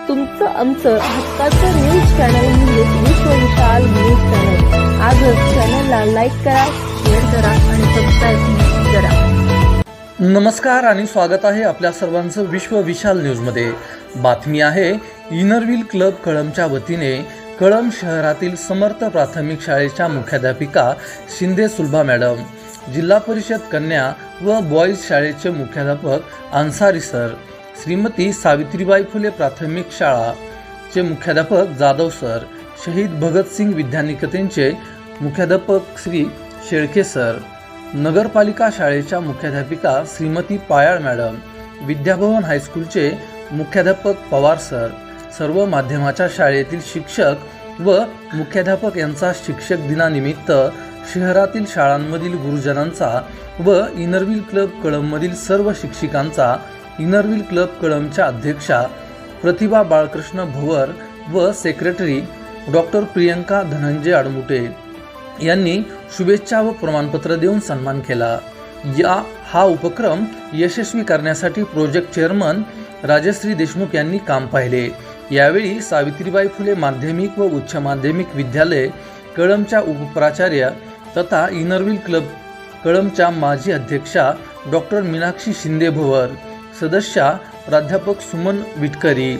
तुमचं आमचं हक्काचं न्यूज चॅनल म्हणजेच विश्व विशाल न्यूज चॅनल। आजच चॅनलला लाईक करा, शेअर करा आणि सबस्क्राईब करा। नमस्कार आणि स्वागत आहे आपल्या सर्वांचं विश्व विशाल न्यूजमध्ये। बातमी आहे इनरव्हील क्लब कळंबच्या वतीने कळंब शहरातील समर्थ प्राथमिक शाळेच्या मुख्याध्यापिका शिंदे सुलभा मॅडम, जिल्हा परिषद कन्या व बॉईज शाळेचे मुख्याध्यापक अन्सारी सर, श्रीमती सावित्रीबाई फुले प्राथमिक शाळा चे मुख्याध्यापक जाधव सर, शहीद भगतसिंग विद्यानिकेतनचे मुख्याध्यापक श्री शेळके सर, नगरपालिका शाळेच्या मुख्याध्यापिका श्रीमती पायाळ मॅडम, विद्याभवन हायस्कूलचे मुख्याध्यापक पवार सर, सर्व माध्यमाच्या शाळेतील शिक्षक व मुख्याध्यापक यांचा शिक्षक दिनानिमित्त शहरातील शाळांमधील गुरुजनांचा व इनरव्हील क्लब कळंबमधील सर्व शिक्षिकांचा, इनरव्हील क्लब कळंबच्या अध्यक्षा प्रतिभा बाळकृष्ण भवर व सेक्रेटरी डॉक्टर प्रियंका धनंजय आडमुटे यांनी शुभेच्छा व प्रमाणपत्र देऊन सन्मान केला। हा उपक्रम यशस्वी करण्यासाठी प्रोजेक्ट चेअरमन राजश्री देशमुख यांनी काम पाहिले। यावेळी सावित्रीबाई फुले माध्यमिक व उच्च माध्यमिक विद्यालय कळंबच्या उपप्राचार्य तथा इनरव्हील क्लब कळंबच्या माजी अध्यक्षा डॉक्टर मीनाक्षी शिंदे भवर, सदस्या प्राध्यापक सुमन विटकरी,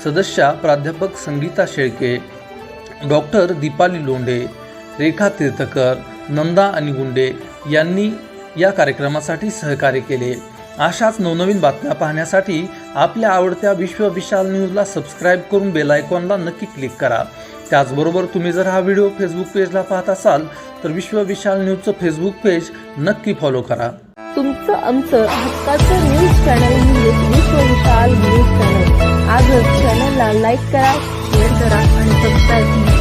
सदस्या प्राध्यापक संगीता शेळके, डॉक्टर दीपाली लोंढे, रेखा तीर्थकर, नंदा अनिगुंडे यांनी या कार्यक्रमासाठी सहकार्य केले। अशाच नवनवीन बातम्या पाहण्यासाठी आपल्या आवडत्या विश्व विशाल न्यूजला सबस्क्राईब करून बेल आयकॉनला नक्की क्लिक करा। त्याचबरोबर तुम्ही जर हा व्हिडिओ फेसबुक पेजला पाहत असाल तर विश्व विशाल न्यूजचं फेसबुक पेज नक्की फॉलो करा। तुमचं आमचं हक्काचं न्यूज चॅनल म्हणजेच विश्व विशाल न्यूज चॅनल। आजच चॅनलला लाईक करा, शेअर करा आणि सबस्क्राईब करा।